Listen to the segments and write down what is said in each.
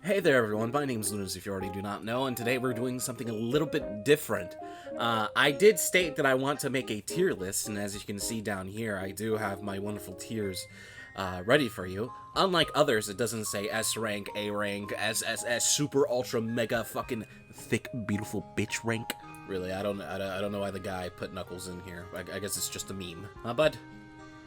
Hey there everyone, my name is Lunas if you already do not know, and today we're doing something a little bit different. I did state that I want to make a tier list, and as you can see down here, I do have my wonderful tiers ready for you. Unlike others, it doesn't say S rank, A rank, SSS, super ultra mega fucking thick beautiful bitch rank. Really, I don't know why the guy put Knuckles in here. I guess it's just a meme, huh bud?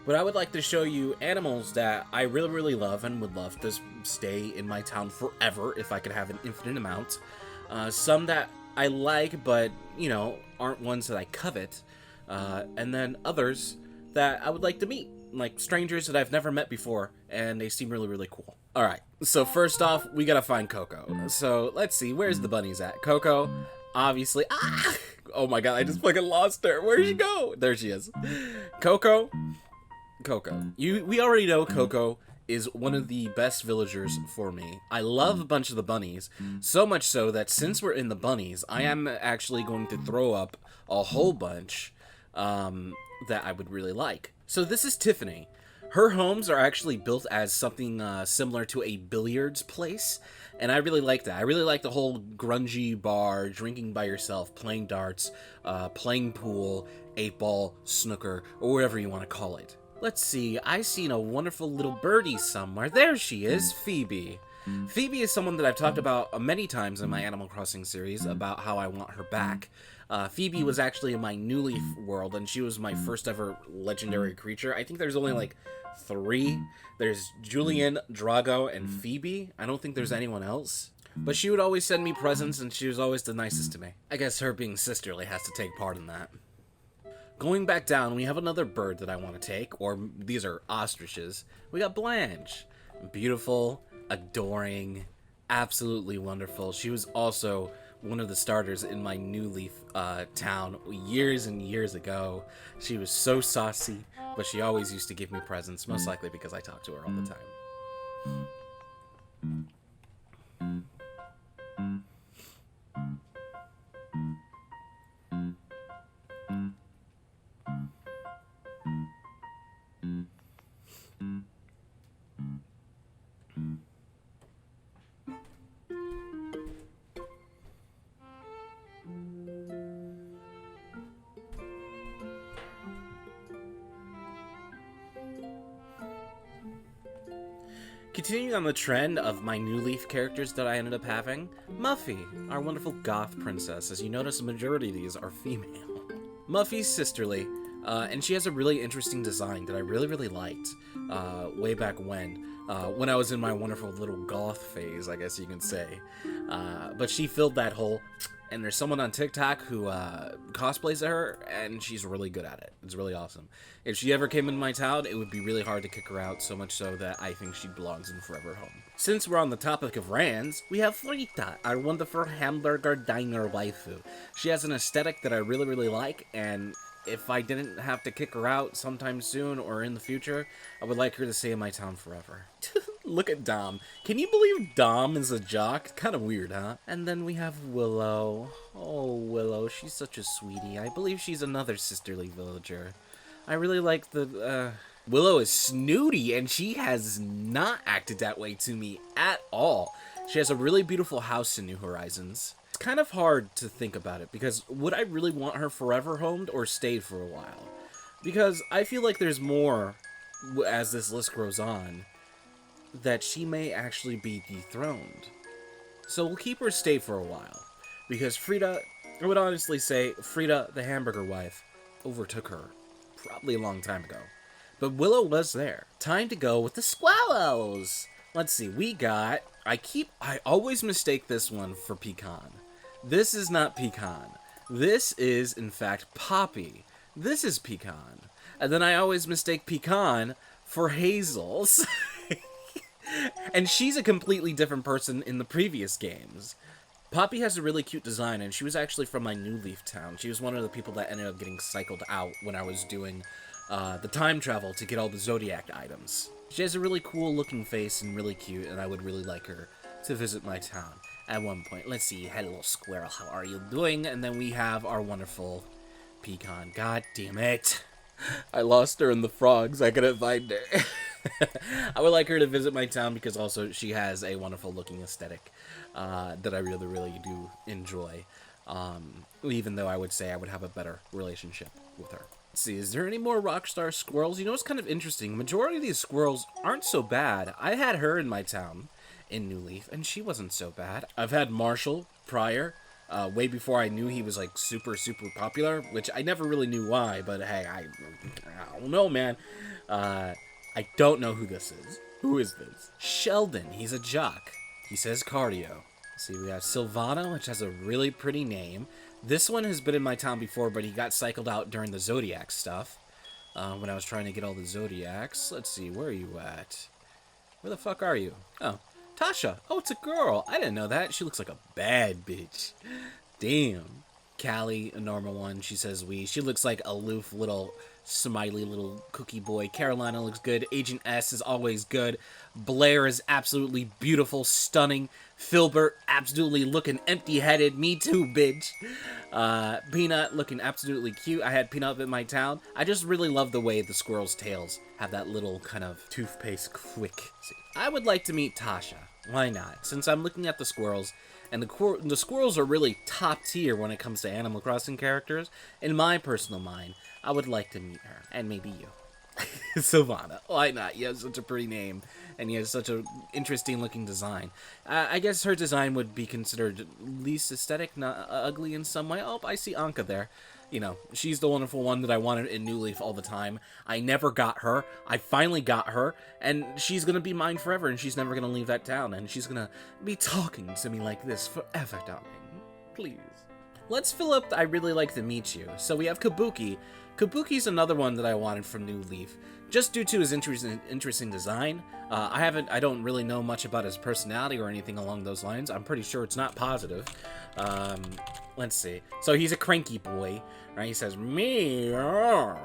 But I would like to show you animals that I really love and would love to stay in my town forever if I could have an infinite amount. Some that I like, but, you know, aren't ones that I covet. And then others that I would like to meet, like strangers that I've never met before, and they seem really cool. Alright, so first off, we gotta find Coco. So, let's see, where's the bunnies at? Coco, obviously. Ah! Oh my god, I just fucking lost her. Where'd she go? There she is. Coco. We already know Coco is one of the best villagers for me. I love a bunch of the bunnies, so much so that since we're in the bunnies, I am actually going to throw up a whole bunch that I would really like. So this is Tiffany. Her homes are actually built as something similar to a billiards place, and I really like that. I really like the whole grungy bar, drinking by yourself, playing darts, playing pool, 8-ball, snooker, or whatever you want to call it. Let's see, I seen a wonderful little birdie somewhere. There she is, Phoebe. Phoebe is someone that I've talked about many times in my Animal Crossing series about how I want her back. Phoebe was actually in my New Leaf world, and she was my first ever legendary creature. I think there's only like 3. There's Julian, Drago, and Phoebe. I don't think there's anyone else. But she would always send me presents, and she was always the nicest to me. I guess her being sisterly has to take part in that. Going back down, we have another bird that I want to take, or these are ostriches. We got Blanche. Beautiful, adoring, absolutely wonderful. She was also one of the starters in my New Leaf town years and years ago. She was so saucy, but she always used to give me presents, most likely because I talked to her all the time. Continuing on the trend of my New Leaf characters that I ended up having, Muffy, our wonderful goth princess. As you notice, the majority of these are female. Muffy's sisterly, and she has a really interesting design that I really liked way back when I was in my wonderful little goth phase, I guess you can say. But she filled that hole, and there's someone on TikTok who cosplays her, and she's really good at it. It's really awesome. If she ever came into my town, it would be really hard to kick her out, so much so that I think she belongs in Forever Home. Since we're on the topic of Rands, we have Frita, our wonderful hamburger diner waifu. She has an aesthetic that I really like, and if I didn't have to kick her out sometime soon or in the future, I would like her to stay in my town forever. Look at Dom. Can you believe Dom is a jock? Kind of weird, huh? And then we have Willow. Oh, Willow, she's such a sweetie. I believe she's another sisterly villager. I really like the, Willow is snooty, and she has not acted that way to me at all. She has a really beautiful house in New Horizons. It's kind of hard to think about it, because would I really want her forever homed or stay for a while? Because I feel like there's more, as this list grows on, that she may actually be dethroned. So we'll keep her stay for a while, because Frida, I would honestly say Frida, the hamburger wife, overtook her probably a long time ago. But Willow was there. Time to go with the Squallows! Let's see, we got... I always mistake this one for Pecan. This is not Pecan. This is, in fact, Poppy. This is Pecan. And then I always mistake Pecan for Hazel's. And she's a completely different person in the previous games. Poppy has a really cute design, and she was actually from my New Leaf town. She was one of the people that ended up getting cycled out when I was doing the time travel to get all the Zodiac items. She has a really cool looking face and really cute, and I would really like her to visit my town at one point. Let's see, hello squirrel, how are you doing? And then we have our wonderful Pecan. God damn it. I lost her in the frogs, I couldn't find her. I would like her to visit my town because also she has a wonderful looking aesthetic that I really, really do enjoy. Even though I would say I would have a better relationship with her. Let's see, is there any more Rockstar squirrels? You know, it's kind of interesting. Majority of these squirrels aren't so bad. I had her in my town in New Leaf, and she wasn't so bad. I've had Marshall prior, way before I knew he was like super, super popular, which I never really knew why, but hey, I don't know, man. I don't know who this is. Who is this? Sheldon. He's a jock. He says cardio. Let's see, we have Sylvana, which has a really pretty name. This one has been in my town before, but he got cycled out during the Zodiac stuff. When I was trying to get all the Zodiacs. Let's see, where are you at? Where the fuck are you? Oh, Tasha. Oh, it's a girl. I didn't know that. She looks like a bad bitch. Damn. Callie, a normal one. She says we. She looks like aloof little smiley little cookie boy. Carolina looks good. Agent S is always good. Blair is absolutely beautiful, stunning. Filbert absolutely looking empty-headed. Me too, bitch. Peanut looking absolutely cute. I had Peanut in my town. I just really love the way the squirrels' tails have that little kind of toothpaste quick. See, I would like to meet Tasha. Why not? Since I'm looking at the squirrels, and the squirrels are really top tier when it comes to Animal Crossing characters, in my personal mind, I would like to meet her. And maybe you. Sylvana. Why not? You have such a pretty name, and you have such an interesting looking design. I guess her design would be considered least aesthetic, not ugly in some way. Oh, I see Anka there. You know, she's the wonderful one that I wanted in New Leaf all the time. I never got her. I finally got her, and she's gonna be mine forever, and she's never gonna leave that town, and she's gonna be talking to me like this forever, darling. Please. Let's fill up I really like to meet you. So we have Kabuki. Kabuki's another one that I wanted from New Leaf, just due to his interesting design. I don't really know much about his personality or anything along those lines. I'm pretty sure it's not positive. Let's see. So he's a cranky boy, right? He says, me, right?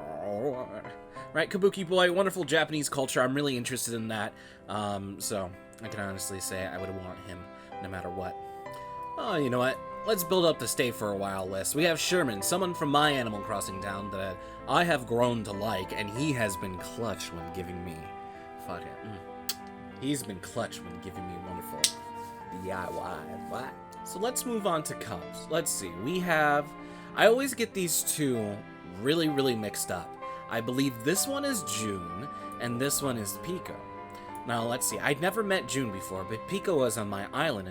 Kabuki boy, wonderful Japanese culture. I'm really interested in that. So I can honestly say I would want him no matter what. Oh, you know what? Let's build up the stay for a while list. We have Sherman, someone from my Animal Crossing town that I have grown to like, and he has been clutch when giving me... Fuck it. He's been clutch when giving me wonderful DIY. What? So let's move on to Cubs. Let's see. We have... I always get these two really, really mixed up. I believe this one is June, and this one is Pico. Now, let's see. I'd never met June before, but Pico was on my island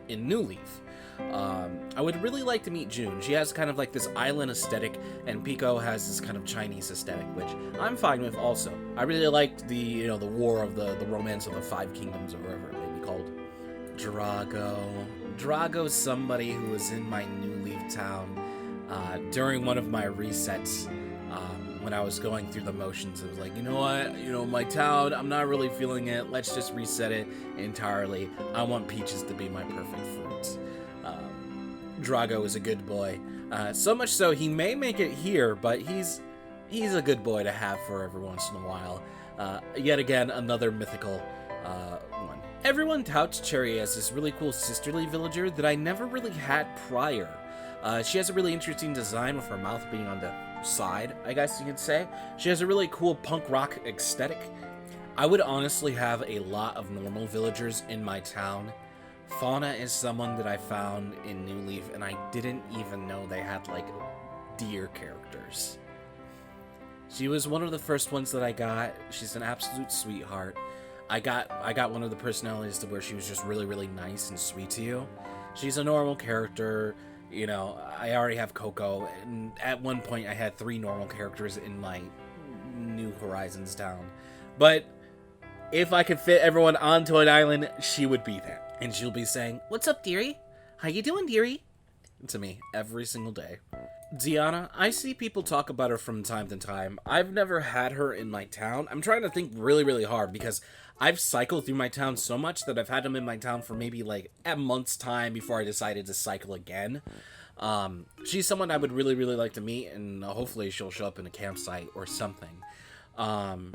in New Leaf. I would really like to meet June. She has kind of like this island aesthetic, and Pico has this kind of Chinese aesthetic, which I'm fine with also. I really liked the war of the romance of the Five Kingdoms, or whatever it may be called. Drago. Drago's somebody who was in my New Leaf town during one of my resets. When I was going through the motions, it was like, you know what, my town, I'm not really feeling it. Let's just reset it entirely. I want Peaches to be my perfect fruit. Drago is a good boy. So much so, he may make it here, but he's a good boy to have for every once in a while. Yet again, another mythical one. Everyone touts Cherry as this really cool sisterly villager that I never really had prior. She has a really interesting design with her mouth being on the side, I guess you could say. She has a really cool punk rock aesthetic. I would honestly have a lot of normal villagers in my town. Fauna is someone that I found in New Leaf, and I didn't even know they had, like, deer characters. She was one of the first ones that I got. She's an absolute sweetheart. I got one of the personalities to where she was just really, really nice and sweet to you. She's a normal character. I already have Coco, and at one point I had 3 normal characters in my New Horizons town. But if I could fit everyone onto an island, she would be there. And she'll be saying, "What's up, dearie? How you doing, dearie?" to me every single day. Deanna, I see people talk about her from time to time. I've never had her in my town. I'm trying to think really, really hard because I've cycled through my town so much that I've had them in my town for maybe like a month's time before I decided to cycle again. She's someone I would really, really like to meet, and hopefully she'll show up in a campsite or something.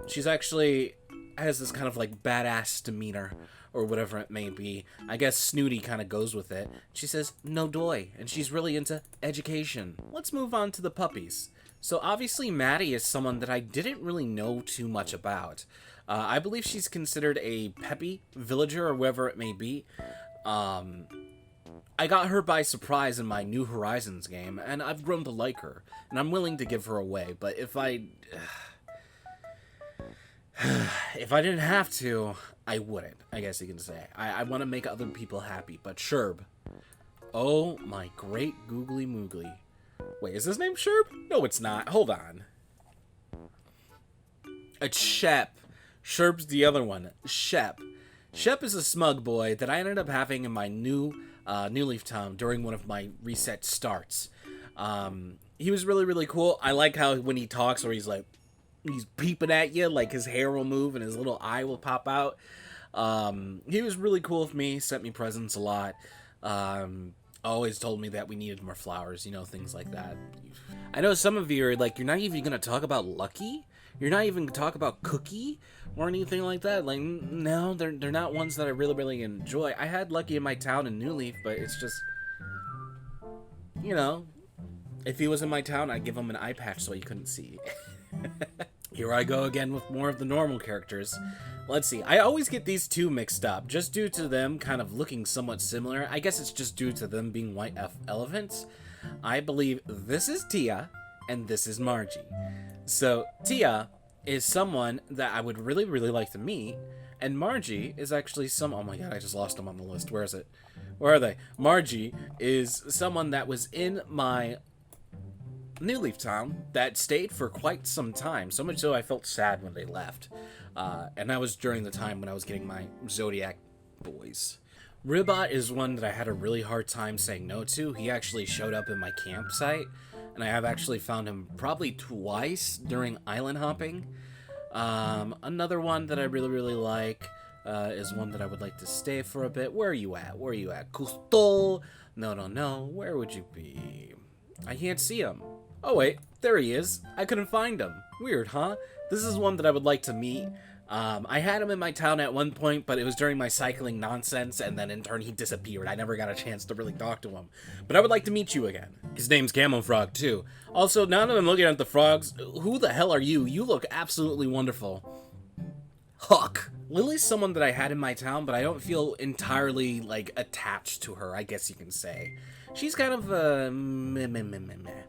She's actually has this kind of like badass demeanor, or whatever it may be. I guess snooty kind of goes with it. She says, "No doy," and she's really into education. Let's move on to the puppies. So obviously Maddie is someone that I didn't really know too much about. I believe she's considered a peppy villager or whatever it may be. Um, I got her by surprise in my New Horizons game, and I've grown to like her, and I'm willing to give her away, but if I didn't have to, I wouldn't, I guess you can say. I want to make other people happy, but Sherb. Oh my great googly moogly. Wait, is his name Sherb? No, it's not. Hold on. It's Shep. Sherb's the other one. Shep. Shep is a smug boy that I ended up having in my new New Leaf Town during one of my reset starts. He was really, really cool. I like how when he talks, or he's like, he's peeping at you, like his hair will move and his little eye will pop out. He was really cool with me, sent me presents a lot. Always told me that we needed more flowers, you know, things like that. I know some of you are like, you're not even going to talk about Lucky? You're not even going to talk about Cookie or anything like that? Like, no, they're not ones that I really, really enjoy. I had Lucky in my town in New Leaf, but it's just, you know, if he was in my town, I'd give him an eye patch so he couldn't see. Here I go again with more of the normal characters. Let's see, I always get these two mixed up, just due to them kind of looking somewhat similar. I guess it's just due to them being white elephants. I believe this is Tia, and this is Margie. So, Tia is someone that I would really, really like to meet, and Margie is actually oh my god, I just lost them on the list. Where is it? Where are they? Margie is someone that was in my New Leaf Town that stayed for quite some time, so much so I felt sad when they left. And that was during the time when I was getting my Zodiac boys. Ribot is one that I had a really hard time saying no to. He actually showed up in my campsite, and I have actually found him probably twice during island hopping. Another one that I really, really like is one that I would like to stay for a bit. Where are you at? Where are you at? Cousteau? No. Where would you be? I can't see him. Oh wait, there he is. I couldn't find him. Weird, huh? This is one that I would like to meet. I had him in my town at one point, but it was during my cycling nonsense, and then in turn he disappeared. I never got a chance to really talk to him. But I would like to meet you again. His name's Camo Frog, too. Also, now that I'm looking at the frogs, who the hell are you? You look absolutely wonderful. Huck. Lily's someone that I had in my town, but I don't feel entirely, like, attached to her, I guess you can say. She's kind of, meh.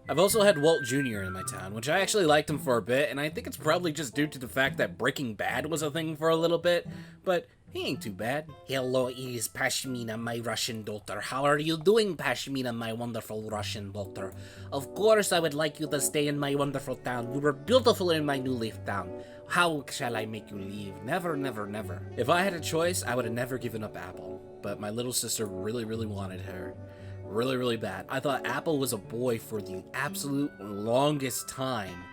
I've also had Walt Jr. in my town, which I actually liked him for a bit, and I think it's probably just due to the fact that Breaking Bad was a thing for a little bit, but he ain't too bad. Hello, it is Pashmina, my Russian daughter. How are you doing, Pashmina, my wonderful Russian daughter? Of course I would like you to stay in my wonderful town. You were beautiful in my New Leaf Town. How shall I make you leave? Never, never, never. If I had a choice, I would have never given up Apple, but my little sister really, really wanted her. Really, really bad. I thought Apple was a boy for the absolute longest time.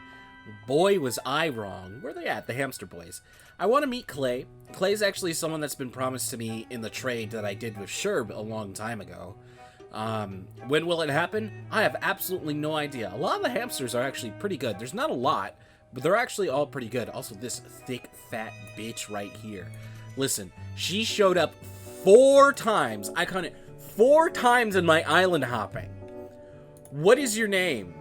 Boy, was I wrong. Where are they at? The hamster boys. I want to meet Clay. Clay's actually someone that's been promised to me in the trade that I did with Sherb a long time ago. When will it happen? I have absolutely no idea. A lot of the hamsters are actually pretty good. There's not a lot, but they're actually all pretty good. Also, this thick, fat bitch right here. Listen, she showed up 4 times. I counted 4 times in my island hopping. What is your name?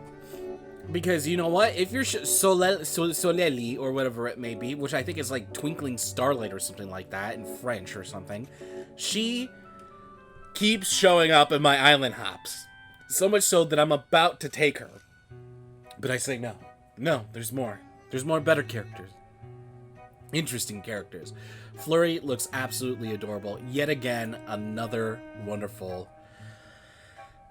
Because you know what? If you're Soleli or whatever it may be, which I think is like Twinkling Starlight or something like that in French or something, she keeps showing up in my island hops. So much so that I'm about to take her. But I say no. No, there's more. There's more better characters. Interesting characters. Flurry looks absolutely adorable. Yet again, another wonderful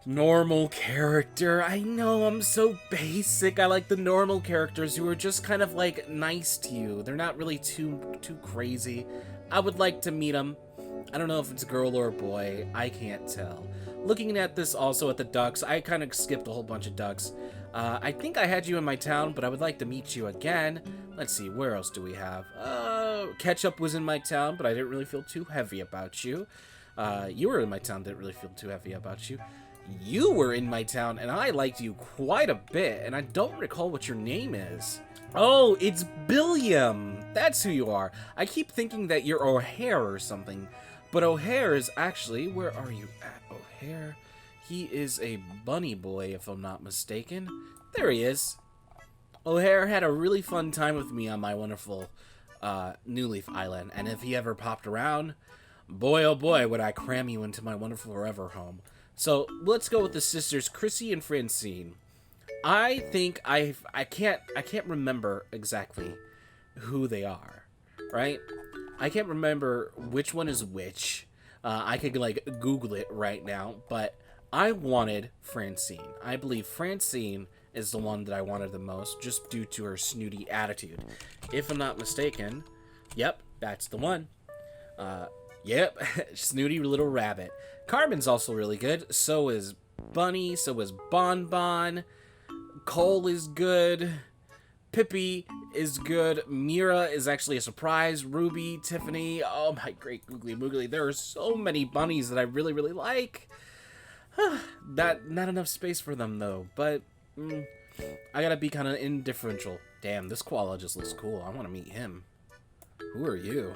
normal character. I know, I'm so basic. I like the normal characters who are just kind of like nice to you. They're not really too crazy. I would like to meet them. I don't know if it's a girl or a boy. I can't tell. Looking at this also at the ducks, I kind of skipped a whole bunch of ducks. I think I had you in my town, but I would like to meet you again. Let's see, where else do we have? Ketchup was in my town, but I didn't really feel too heavy about you. You were in my town, didn't really feel too heavy about you. You were in my town, and I liked you quite a bit, and I don't recall what your name is. Oh, it's Billiam! That's who you are. I keep thinking that you're O'Hare or something, but O'Hare is actually... Where are you at, O'Hare? He is a bunny boy, if I'm not mistaken. There he is. O'Hare had a really fun time with me on my wonderful New Leaf Island, and if he ever popped around, boy oh boy would I cram you into my wonderful forever home. So let's go with the sisters Chrissy and Francine. I think I can't remember exactly who they are, right? I can't remember which one is which. I could like Google it right now, but I wanted Francine. I believe Francine is the one that I wanted the most, just due to her snooty attitude. If I'm not mistaken, yep, that's the one. Yep, snooty little rabbit. Carmen's also really good. So is Bunny. So is Bon Bon. Cole is good. Pippi is good. Mira is actually a surprise. Ruby, Tiffany. Oh my great googly moogly. There are so many bunnies that I really, really like. Not enough space for them though. But I gotta be kind of indifferential. Damn, this koala just looks cool. I want to meet him. Who are you?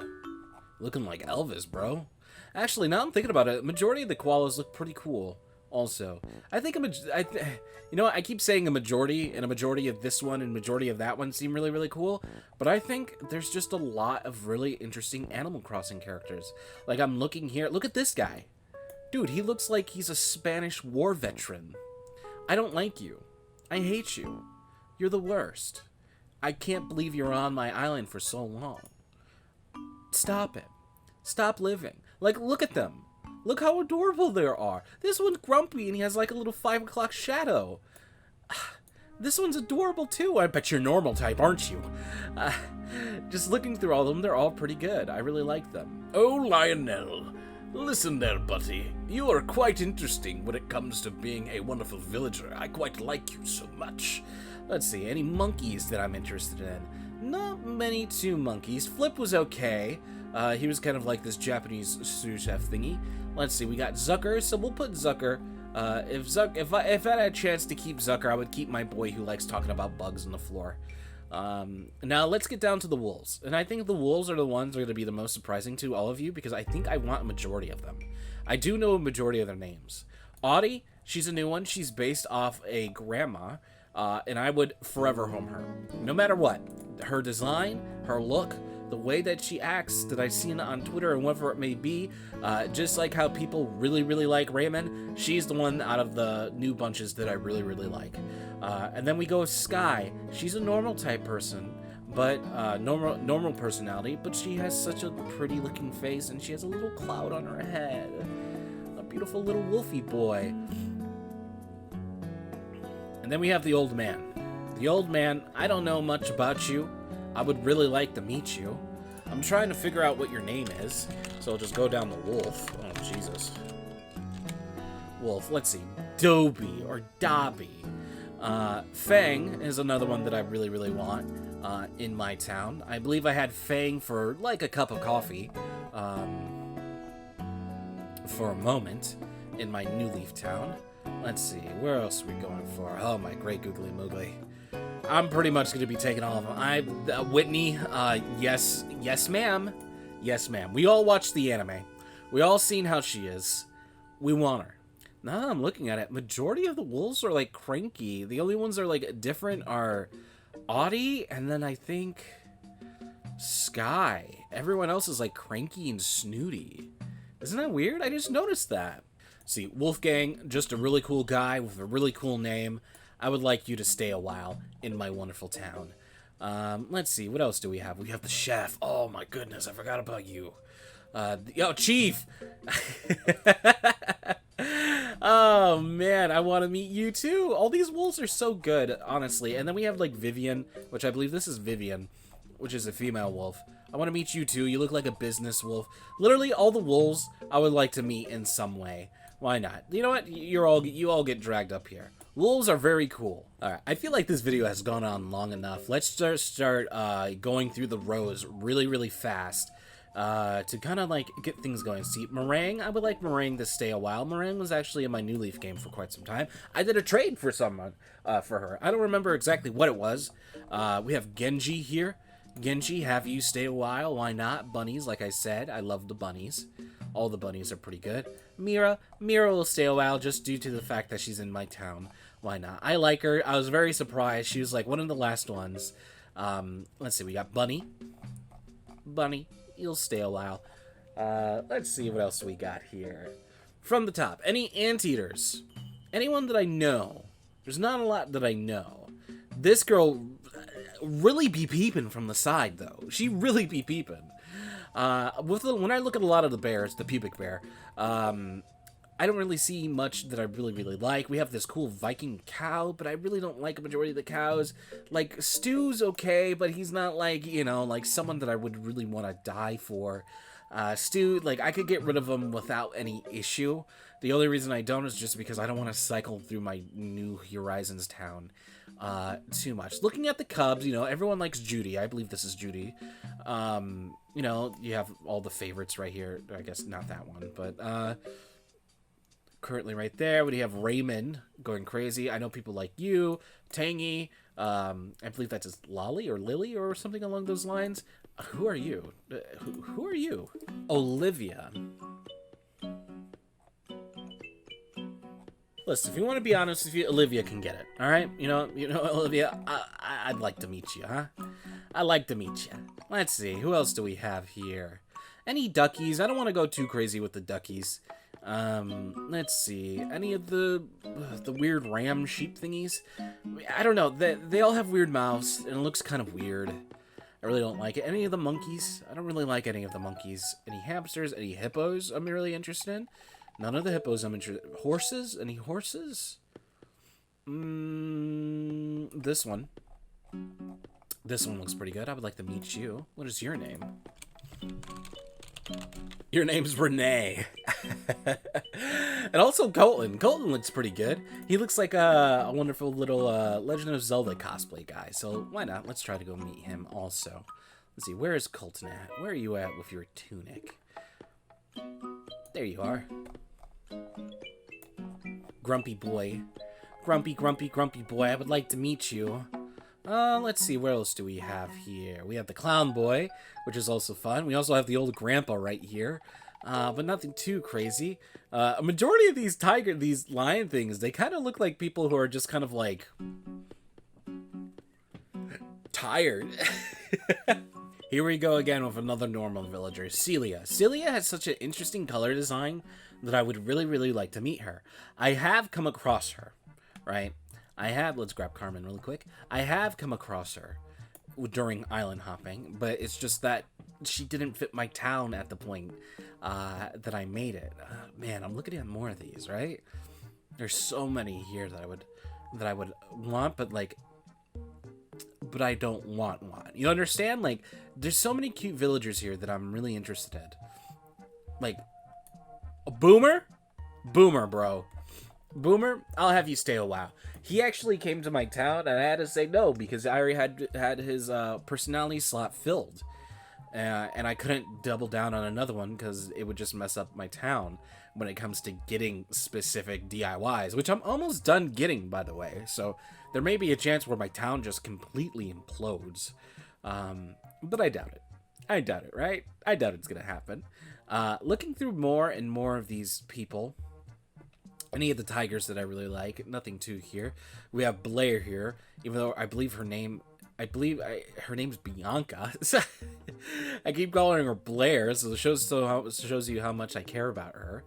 Looking like Elvis, bro. Actually, now I'm thinking about it, majority of the koalas look pretty cool. Also, I think you know what? I keep saying a majority, and a majority of this one and majority of that one seem really, really cool. But I think there's just a lot of really interesting Animal Crossing characters. Like, I'm looking here. Look at this guy. Dude, he looks like he's a Spanish war veteran. I don't like you. I hate you. You're the worst. I can't believe you're on my island for so long. Stop it. Stop living. Like, look at them. Look how adorable they are. This one's grumpy and he has like a little 5 o'clock shadow. This one's adorable too. I bet you're normal type, aren't you? Just looking through all of them, they're all pretty good. I really like them. Oh, Lionel. Listen there, buddy. You are quite interesting when it comes to being a wonderful villager. I quite like you so much. Let's see, any monkeys that I'm interested in? Not many monkeys. Flip was okay. He was kind of like this Japanese sous chef thingy. Let's see, we got Zucker, so we'll put Zucker. If I had a chance to keep Zucker, I would keep my boy who likes talking about bugs on the floor. Now let's get down to the wolves. And I think the wolves are the ones that are going to be the most surprising to all of you, because I think I want a majority of them. I do know a majority of their names. Audie, she's a new one. She's based off a grandma, and I would forever home her. No matter what. Her design, her look, the way that she acts that I've seen on Twitter and whatever it may be, just like how people really, really like Raymond, she's the one out of the new bunches that I really, really like. And then we go with Sky. She's a normal type person, but normal personality, but she has such a pretty looking face and she has a little cloud on her head. A beautiful little wolfy boy. And then we have the old man. The old man, I don't know much about you. I would really like to meet you. I'm trying to figure out what your name is, so I'll just go down to Wolf. Oh, Jesus. Wolf, let's see. Dobby or Dobby. Fang is another one that I really, really want in my town. I believe I had Fang for like a cup of coffee for a moment in my New Leaf town. Let's see, where else are we going for? Oh, my great googly moogly. I'm pretty much going to be taking all of them. Whitney, yes ma'am. Yes ma'am. We all watched the anime. We all seen how she is. We want her. Now that I'm looking at it, majority of the wolves are like cranky. The only ones that are like different are Audie and then I think Sky. Everyone else is like cranky and snooty. Isn't that weird? I just noticed that. See, Wolfgang, just a really cool guy with a really cool name. I would like you to stay a while in my wonderful town. Let's see, what else do we have? We have the chef. Oh my goodness, I forgot about you. Chief! Oh man, I want to meet you too. All these wolves are so good, honestly. And then we have like Vivian, which I believe this is Vivian, which is a female wolf. I want to meet you too. You look like a business wolf. Literally all the wolves I would like to meet in some way. Why not? You know what? You all get dragged up here. Wolves are very cool. Alright, I feel like this video has gone on long enough. Let's start going through the rows really, really fast to kind of like get things going. See, Meringue, I would like Meringue to stay a while. Meringue was actually in my New Leaf game for quite some time. I did a trade for someone, for her. I don't remember exactly what it was. We have Genji here. Genji, have you stay a while? Why not? Bunnies, like I said, I love the bunnies. All the bunnies are pretty good. Mira will stay a while just due to the fact that she's in my town. Why not? I like her. I was very surprised. She was like one of the last ones. Let's see. We got Bunny. Bunny, you'll stay a while. Let's see what else we got here. From the top, any anteaters? Anyone that I know? There's not a lot that I know. This girl really be peeping from the side, though. She really be peeping. When I look at a lot of the bears, the pubic bear, I don't really see much that I really like. We have this cool Viking cow, but I really don't like a majority of the cows. Like, Stu's okay, but he's not like, you know, like someone that I would really want to die for. Stu, like, I could get rid of him without any issue. The only reason I don't is just because I don't want to cycle through my New Horizons town too much. Looking at the cubs, you know, everyone likes Judy. I believe this is Judy. You know, you have all the favorites right here. I guess not that one, but currently right there. We have Raymond going crazy. I know people like you, Tangy. I believe that's just Lolly or Lily or something along those lines. Who are you? Who are you? Olivia. Listen, if you want to be honest with you, Olivia can get it. All right, you know, Olivia. I'd like to meet you, huh? I'd like to meet you. Let's see, who else do we have here? Any duckies? I don't want to go too crazy with the duckies. Let's see. Any of the weird ram sheep thingies? I don't know. They all have weird mouths, and it looks kind of weird. I really don't like it. Any of the monkeys? I don't really like any of the monkeys. Any hamsters? Any hippos? I'm really interested in. None of the hippos I'm interested in. Horses? Any horses? This one. This one looks pretty good. I would like to meet you. What is your name? Your name's Renee. And also Colton. Colton looks pretty good. He looks like a wonderful little Legend of Zelda cosplay guy. So why not? Let's try to go meet him also. Let's see. Where is Colton at? Where are you at with your tunic? There you are. Grumpy boy. Grumpy boy. I would like to meet you. Let's see, what else do we have here? We have the clown boy, which is also fun. We also have the old grandpa right here, but nothing too crazy. A majority of these lion things, they kind of look like people who are just kind of like tired. Here we go again with another normal villager, Celia. Celia has such an interesting color design that I would really like to meet her. I have come across her, right? Let's grab Carmen really quick. I have come across her during island hopping, but it's just that she didn't fit my town at the point that I made it. Man, I'm looking at more of these, right? There's so many here that I would want, but I don't want one. You understand? Like, there's so many cute villagers here that I'm really interested in. Like, a Boomer? Boomer, bro. Boomer, I'll have you stay a while. He actually came to my town, and I had to say no because I already had his personality slot filled, and I couldn't double down on another one because it would just mess up my town when it comes to getting specific DIYs, which I'm almost done getting, by the way. So there may be a chance where my town just completely implodes, but I doubt it. I doubt it, right? I doubt it's gonna happen. Looking through more and more of these people. Any of the tigers that I really like. Nothing too here. We have Blair here, even though I believe her name's Bianca. I keep calling her Blair, so it shows you how much I care about her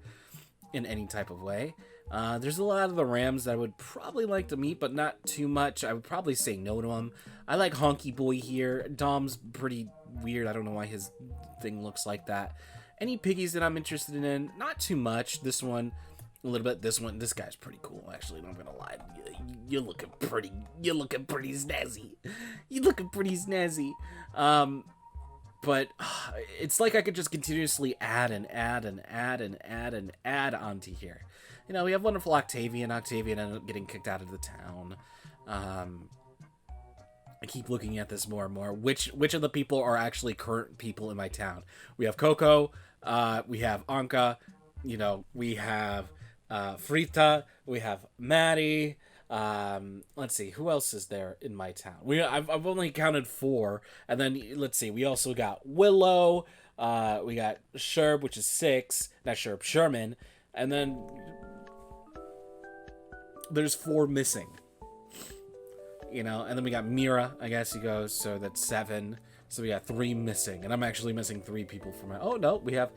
in any type of way. There's a lot of the Rams that I would probably like to meet, but not too much. I would probably say no to them. I like Honky Boy here. Dom's pretty weird. I don't know why his thing looks like that. Any piggies that I'm interested in? Not too much. This one. A little bit. This guy's pretty cool, actually. I'm not gonna lie. You're looking pretty snazzy. But it's like I could just continuously add onto here. You know, we have wonderful Octavian. Octavian ended up getting kicked out of the town. I keep looking at this more and more. Which of the people are actually current people in my town? We have Coco. We have Anka. You know, we have Frita, we have Maddie. Let's see, who else is there in my town? I've only counted 4, and then let's see, we also got Willow. We got Sherb, which is 6. Not Sherb, Sherman, and then there's 4 missing. You know, and then we got Mira, I guess he goes, so that's 7. So we got 3 missing, and I'm actually missing 3 people from my. Oh no, we have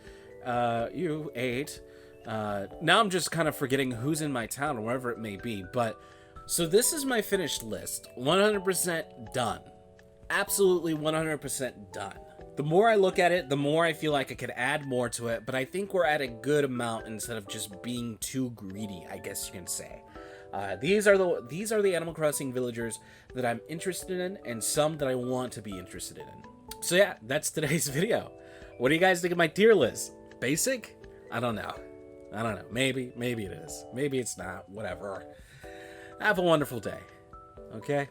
you 8. Now I'm just kind of forgetting who's in my town or wherever it may be. But so this is my finished list, 100% done, absolutely 100% done. The more I look at it, the more I feel like I could add more to it. But I think we're at a good amount instead of just being too greedy, I guess you can say. These are the Animal Crossing villagers that I'm interested in, and some that I want to be interested in. So yeah, that's today's video. What do you guys think of my tier list? Basic? I don't know. Maybe it is. Maybe it's not. Whatever. Have a wonderful day. Okay?